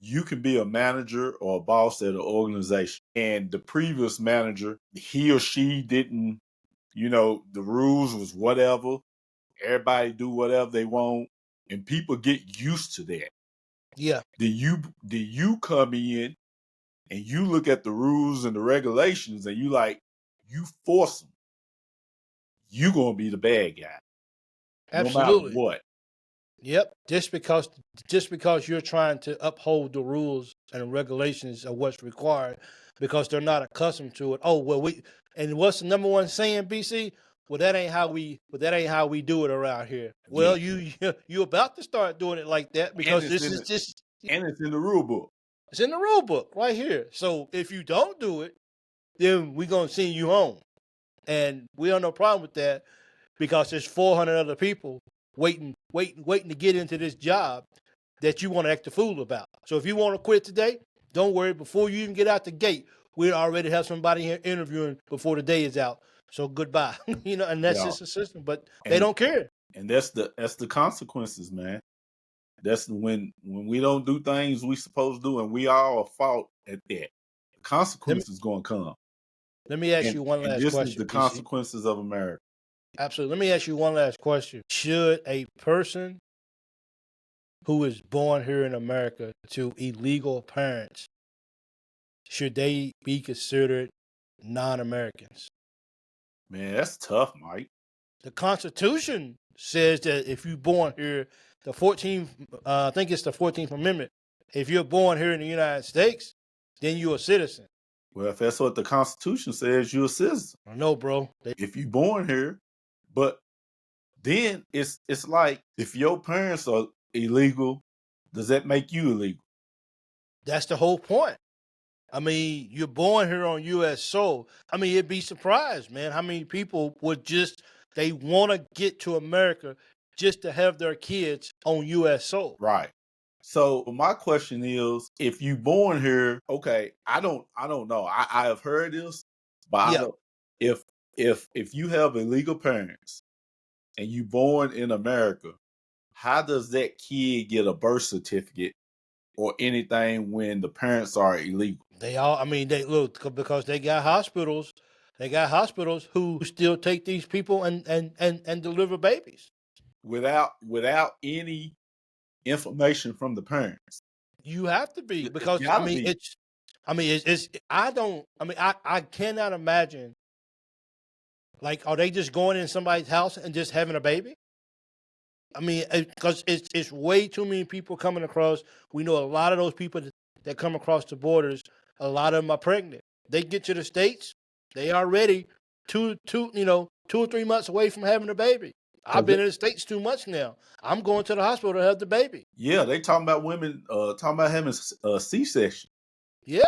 you can be a manager or a boss at an organization. And the previous manager, he or she didn't, you know, the rules was whatever. Everybody do whatever they want. And people get used to that. yeah, Then you come in and you look at the rules and the regulations and you force them. You gonna be the bad guy, no matter absolutely. what. Yep. Just because you're trying to uphold the rules and regulations of what's required because they're not accustomed to it. Oh well, and what's the number one saying, BC? Well, that ain't how we do it around here. Yeah. Well, you about to start doing it like that And because it's this in is the just and it's in the rule book. it's in the rule book right here. So if you don't do it, then we're gonna send you home, and we have no problem with that because there's 400 other people waiting to get into this job that you want to act a fool about. So if you want to quit today, don't worry. Before you even get out the gate, we already have somebody here interviewing before the day is out. So goodbye. And that's Yeah. just a system. But they And don't care. and that's the consequences, man. That's when we don't do things we supposed to do, and we all are fault at that. The Let me consequences gonna come, let me ask and you one and last this is question, the BC. consequences of America. Absolutely. Let me ask you one last question. Should a person who is born here in America to illegal parents, should they be considered non-Americans? Man, that's tough, Mike. The Constitution says that if you're born here, the 14th, I think it's the 14th Amendment. If you're born here in the United States, then you're a citizen. Well, if that's what the Constitution says, you're a citizen. I know, bro. If you're born here, but then it's like if your parents are illegal, does that make you illegal? That's the whole point. You're born here on U.S. soil. You'd be surprised, man, how many people they want to get to America just to have their kids on U.S. soil. Right. So my question is, if you born here, okay, I don't know. I have heard this, but I Yeah, don't if you have illegal parents and you born in America, how does that kid get a birth certificate or anything when the parents are illegal? they look because they got hospitals. They got hospitals who still take these people and deliver babies. Without any information from the parents. You have to be It's because gotta be. it's I don't I cannot imagine, like, are they just going in somebody's house and just having a baby? Because it's way too many people coming across. We know a lot of those people that come across the borders. A lot of them are pregnant. They get to the states, they already 2 or 3 months away from having a baby. I've 'Cause been in the states 2 months now. I'm going to the hospital to have the baby. yeah, they talking about women talking about having a C-section. Yeah,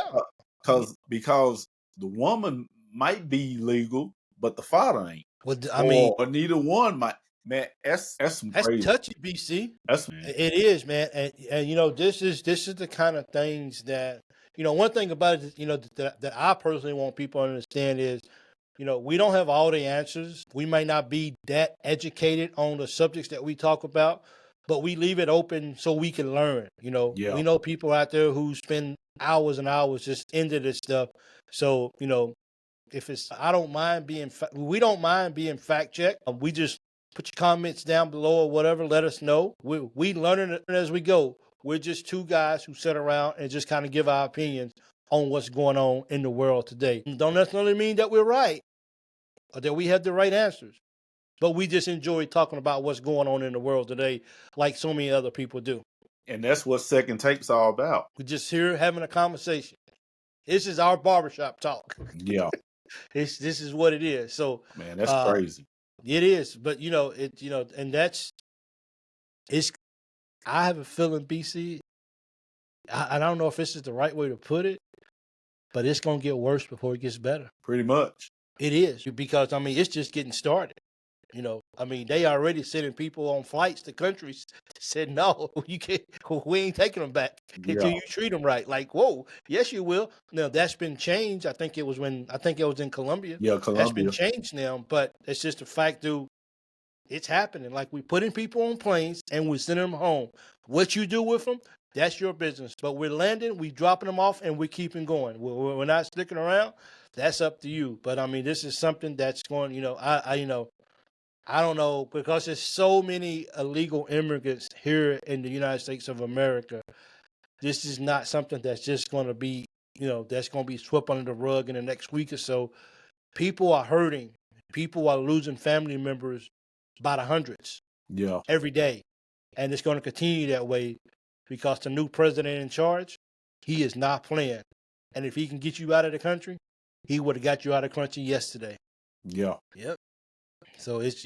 Because the woman might be legal, but the father ain't. well, Or neither one might. Man, that's some that's crazy. touchy, BC. That's man. It is, man, and this is the kind of things that one thing about it, that I personally want people to understand is, we don't have all the answers. We may not be that educated on the subjects that we talk about, but we leave it open so we can learn. Yeah. We know people out there who spend hours and hours just into this stuff. So if it's, I don't mind being, we don't mind being fact checked. We just put your comments down below or whatever. Let us know. We learning it as we go. We're just two guys who sit around and just kind of give our opinions on what's going on in the world today. Don't necessarily mean that we're right or that we have the right answers. But we just enjoy talking about what's going on in the world today, like so many other people do. And that's what Second Tape's all about. We're just here having a conversation. This is our barbershop talk. Yeah, This is what it is. So, man, that's crazy. it is. But and that's it's. I have a feeling, BC. I don't know if this is the right way to put it, but it's gonna get worse before it gets better. Pretty much. It is, because it's just getting started. They already sending people on flights to countries said no, you can't. We ain't taking them back until Yeah, you treat them right. Like, whoa, yes, you will. Now that's been changed. I think it was in Colombia. yeah, That's been Colombia. changed now, but it's just a fact, dude. It's happening. Like, we putting people on planes and we sending them home. What you do with them, that's your business. But we're landing, we dropping them off, and we're keeping going. We're not sticking around. That's up to you. But this is something that's going. I don't know, because there's so many illegal immigrants here in the United States of America. This is not something that's just going to be, that's going to be swept under the rug in the next week or so. People are hurting. People are losing family members by the hundreds Yeah, every day. And it's going to continue that way because the new president in charge, he is not playing. And if he can get you out of the country, he would have got you out of the country yesterday. yeah. Yep. So it's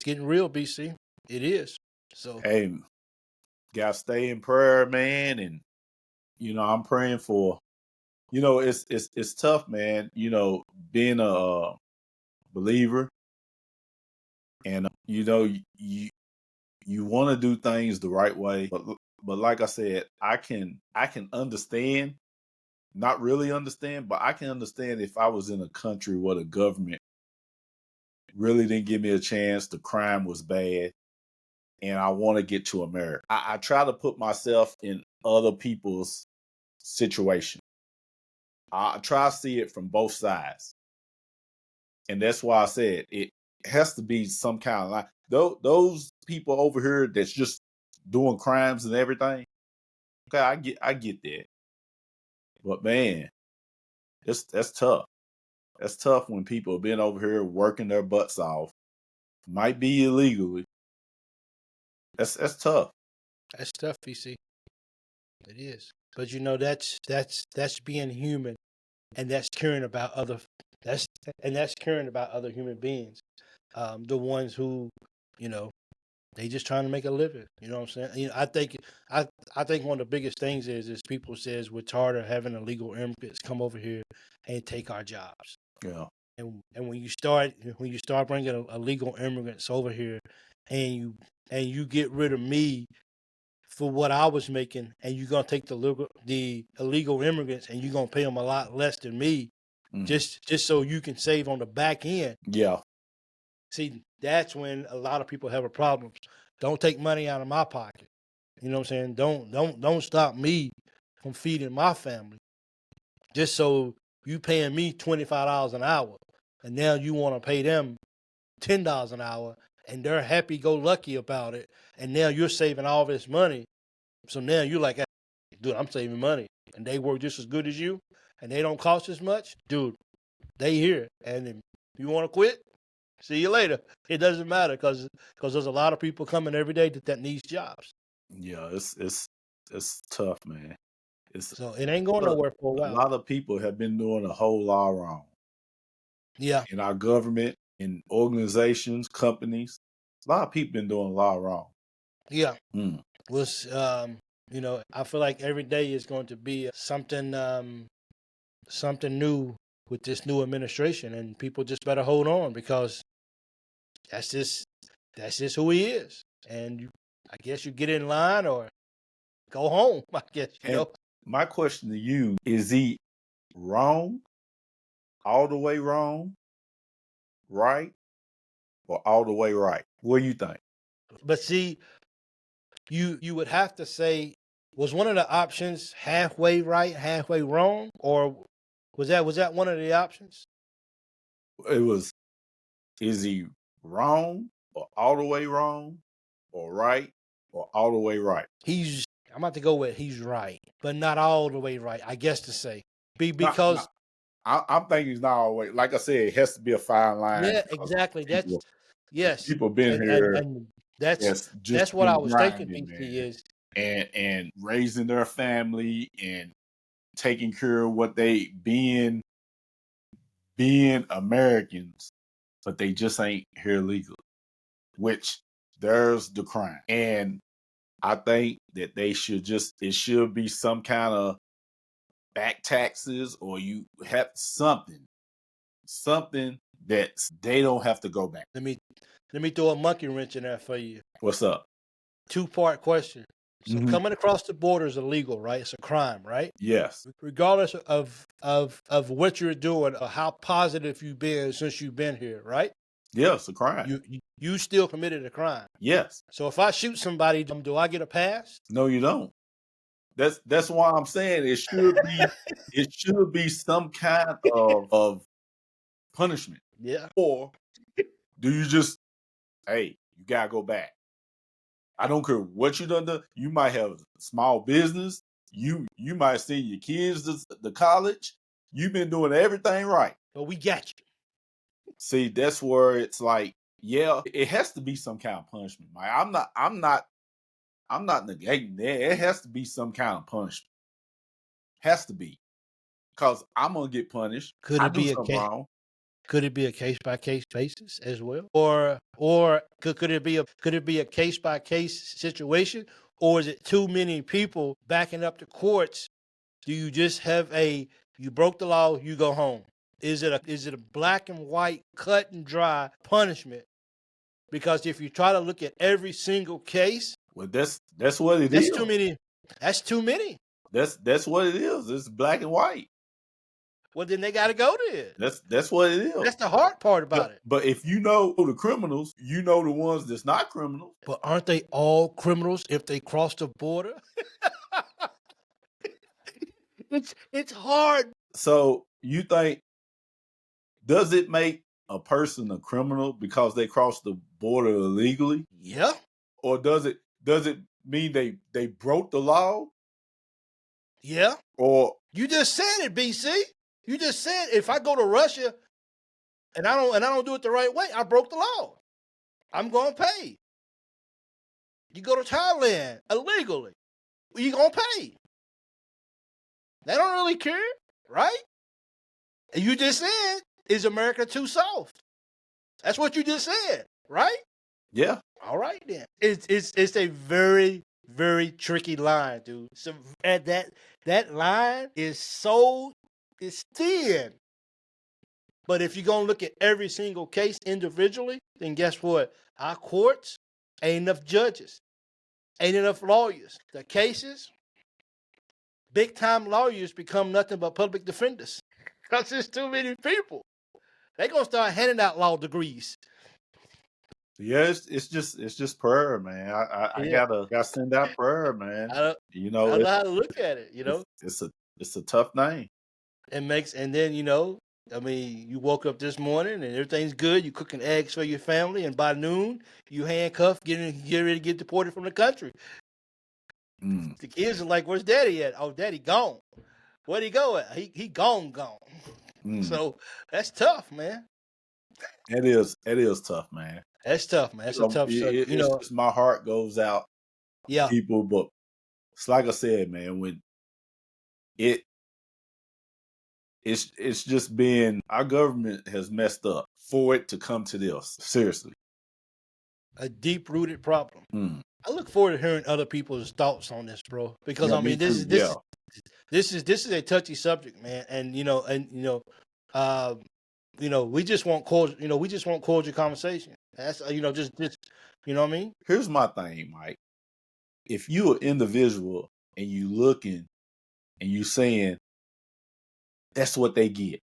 getting real, BC. It is. So Hey, gotta stay in prayer, man, and I'm praying for. It's tough, man. Being a believer, and you want to do things the right way, but like I said, I can understand, not really understand, but I can understand if I was in a country where the government really didn't give me a chance, the crime was bad, and I want to get to America. I try to put myself in other people's situation. I try to see it from both sides. And that's why I said it has to be some kind of like those people over here that's just doing crimes and everything. Okay, I get that. But man, that's tough. That's tough when people have been over here working their butts off. Might be illegally. That's tough. that's tough, BC. It is. But that's being human, and that's caring about that's caring about other human beings. The ones who, you know, they just trying to make a living. You know what I'm saying? I think one of the biggest things is people says we're tired of having illegal immigrants come over here and take our jobs. Yeah. And when you start bringing illegal immigrants over here, and you get rid of me for what I was making, and you're gonna take the illegal immigrants and you're gonna pay them a lot less than me, just so you can save on the back end. Yeah. See, that's when a lot of people have a problem. Don't take money out of my pocket. You know what I'm saying? Don't stop me from feeding my family. Just so you paying me $25 an hour, and now you want to pay them $10 an hour, and they're happy go lucky about it, and now you're saving all this money. So now you're like, hey, dude, I'm saving money, and they work just as good as you, and they don't cost as much, dude. They here, and if you want to quit, see you later. It doesn't matter because there's a lot of people coming every day that needs jobs. Yeah, it's tough, man. So it ain't going nowhere for a A while. lot of people have been doing a whole lot wrong. Yeah. In our government, in organizations, companies, a lot of people been doing a lot wrong. Yeah. Was I feel like every day is going to be something new with this new administration, and people just better hold on because that's just who he is. And I guess you get in line or go home. I guess My question to you is: he wrong, all the way wrong, right, or all the way right? What do you think? But see, you would have to say, was one of the options halfway right, halfway wrong, or was that one of the options? It was: is he wrong, or all the way wrong, or right, or all the way right? I'm about to go with he's right, but not all the way right, I guess to say. Because I'm thinking he's not all the way. Like I said, it has to be a fine line. yeah, exactly. Yes, People been here and that's just what I been was thinking, grinding, PC, man, is and raising their family and taking care of what they being Americans, but they just ain't here legally, which there's the crime. And I think that it should be some kind of back taxes, or you have something that they don't have to go back. let me throw a monkey wrench in there for you. What's up? Two-part question. So Mhm. coming across the border is illegal, right? It's a crime, right? Yes. Regardless of what you're doing or how positive you've been since you've been here, right? Yes, a crime. You still committed a crime. Yes. So if I shoot somebody, do I get a pass? No, you don't. That's why I'm saying it should be some kind of punishment. Yeah. Or do you just, hey, you gotta go back? I don't care what you done. You might have a small business. You might send your kids to college. You've been doing everything right. But we got you. See, that's where it's like, yeah, it has to be some kind of punishment. Like, I'm not negating that. It has to be some kind of punishment. Has to be. Because I'm gonna get punished. Could I it do be a something case? wrong. Could it be a case by case basis as well, or could it be a case by case situation, or is it too many people backing up the courts? Do you just have you broke the law, you go home? Is it a black and white, cut and dry punishment? Because if you try to look at every single case, Well, that's what it that's is. too many. That's too many. That's what it is. It's black and white. Well, then they got to go there. That's what it is. That's the hard part about it. But if you know the criminals, you know the ones that's not criminals. But aren't they all criminals if they cross the border? It's hard. So you think, does it make a person a criminal because they crossed the border illegally? Yeah. Or does it mean they broke the law? Yeah. Or You just said it, BC. You just said if I go to Russia and I don't do it the right way, I broke the law. I'm gonna pay. You go to Thailand illegally, you gonna pay. They don't really care, right? And you just said, is America too soft? That's what you just said, right? yeah. All right then. It's a very, very tricky line, dude. So and that line is thin. But if you're gonna look at every single case individually, then guess what? Our courts ain't enough judges, ain't enough lawyers. The cases, big time lawyers become nothing but public defenders. Because there's too many people. They're gonna start handing out law degrees. Yeah, it's just prayer, man. I gotta send out prayer, man. I don't, You I know, don't know how to look at it, it's a tough thing. and then I mean, you woke up this morning and everything's good. You cooking eggs for your family, and by noon you handcuffed, getting ready to get deported from the country. Mm. The kids are like, "Where's Daddy at?" "Oh, Daddy gone." "Where'd he go at?" He gone. Mm. So that's tough, man. It is tough, man. That's tough, man. That's a tough subject. It's just my heart goes out to Yeah, people, but it's like I said, man, when it's just been, our government has messed up for it to come to this. Seriously. a deep rooted problem. Mm. I look forward to hearing other people's thoughts on this, bro. Because Yeah, I me mean, this too, is this yeah. is this is a touchy subject, man. And we just want cordial conversation. That's just you know what I mean. Here's my thing, Mike. If you an individual and you looking and you saying that's what they get,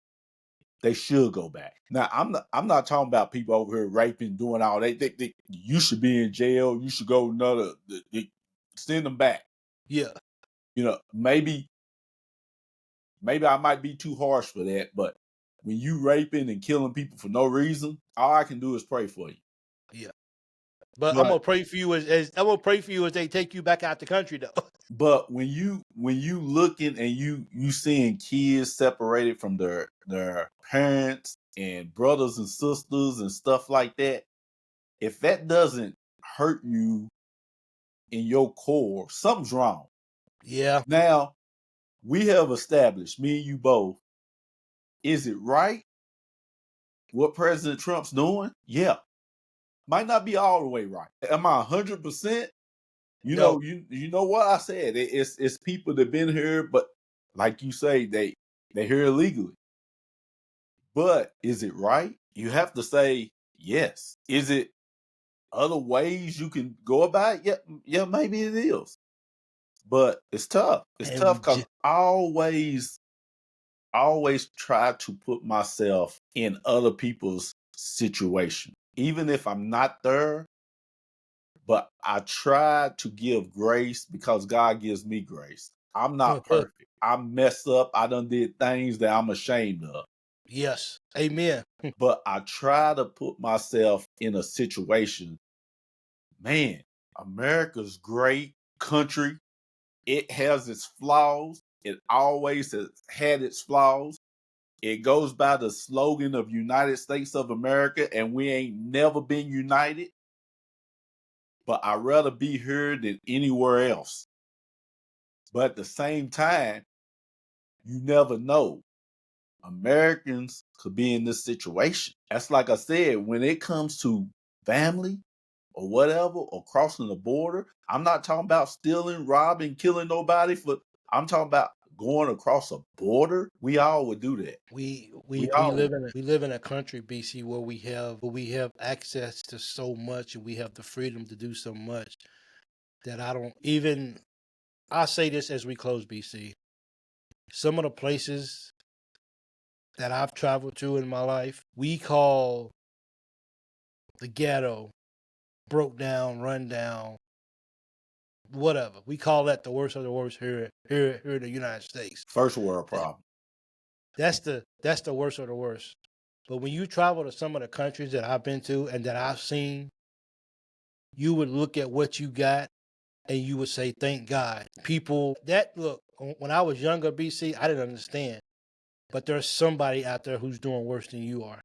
they should go back. Now, I'm not talking about people over here raping, doing all that. You should be in jail. You should go send them back. Yeah, Maybe I might be too harsh for that, but when you raping and killing people for no reason, all I can do is pray for you. yeah. But I'm gonna pray for you as they take you back out the country, though. But when you looking and you seeing kids separated from their parents and brothers and sisters and stuff like that, if that doesn't hurt you in your core, something's wrong. Yeah. Now, we have established, me and you both, is it right what President Trump's doing? Yeah. Might not be all the way right. Am I 100%? You No. know, you know what I said. It's people that been here, but like you say, they're here illegally. But is it right? You have to say yes. Is it other ways you can go about it? Yeah, maybe it is. But it's tough. It's And we tough because just, I always try to put myself in other people's situation, even if I'm not there. But I try to give grace because God gives me grace. I'm not perfect. I mess up. I done did things that I'm ashamed of. yes. Amen. But I try to put myself in a situation. Man, America's great country. It has its flaws. It always has had its flaws. It goes by the slogan of United States of America, and we ain't never been united. But I'd rather be here than anywhere else. But at the same time, you never know. Americans could be in this situation. That's like I said, when it comes to family or whatever, or crossing the border, I'm not talking about stealing, robbing, killing nobody. I'm talking about going across a border. We all would do that. We All would. live in a country, BC, where we have access to so much, and we have the freedom to do so much that I don't even. I say this as we close, BC. Some of the places that I've traveled to in my life, we call the ghetto, broke down, run down, whatever. We call that the worst of the worst here in the United States. First world problem. That's the worst of the worst. But when you travel to some of the countries that I've been to and that I've seen, you would look at what you got and you would say, thank God. People that look, when I was younger, BC, I didn't understand. But there's somebody out there who's doing worse than you are.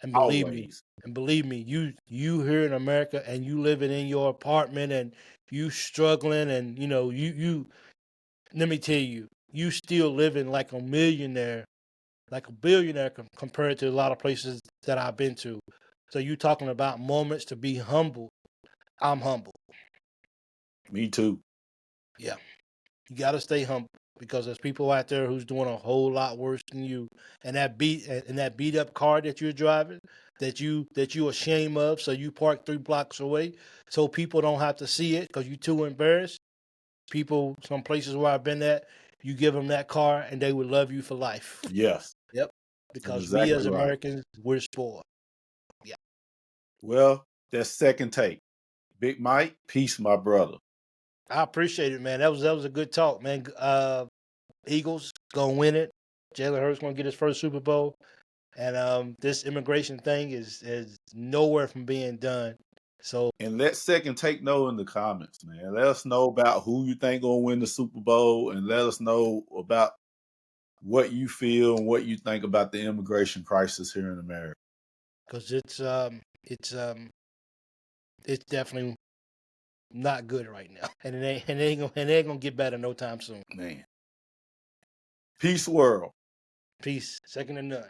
And believe Always. me, you here in America and you living in your apartment and you struggling and you let me tell you, you still living like a millionaire, like a billionaire compared to a lot of places that I've been to. So you talking about moments to be humble. I'm humble. Me too. Yeah. You got to stay humble because there's people out there who's doing a whole lot worse than you. And that beat up car that you're driving, that you ashamed of, so you park 3 blocks away, so people don't have to see it because you're too embarrassed. People, some places where I've been at, you give them that car and they would love you for life. Yes. Yep. You're Because we exactly as right. Americans, we're spoiled. Yeah. Well, that's second take. Big Mike, peace, my brother. I appreciate it, man. That was a good talk, man. Eagles gonna win it. Jalen Hurts gonna get his first Super Bowl, and this immigration thing is nowhere from being done. So, And let second take know in the comments, man. Let us know about who you think gonna win the Super Bowl, and let us know about what you feel and what you think about the immigration crisis here in America. because it's definitely not good right now, and it ain't gonna get better no time soon. Man. Peace world. Peace, second to none.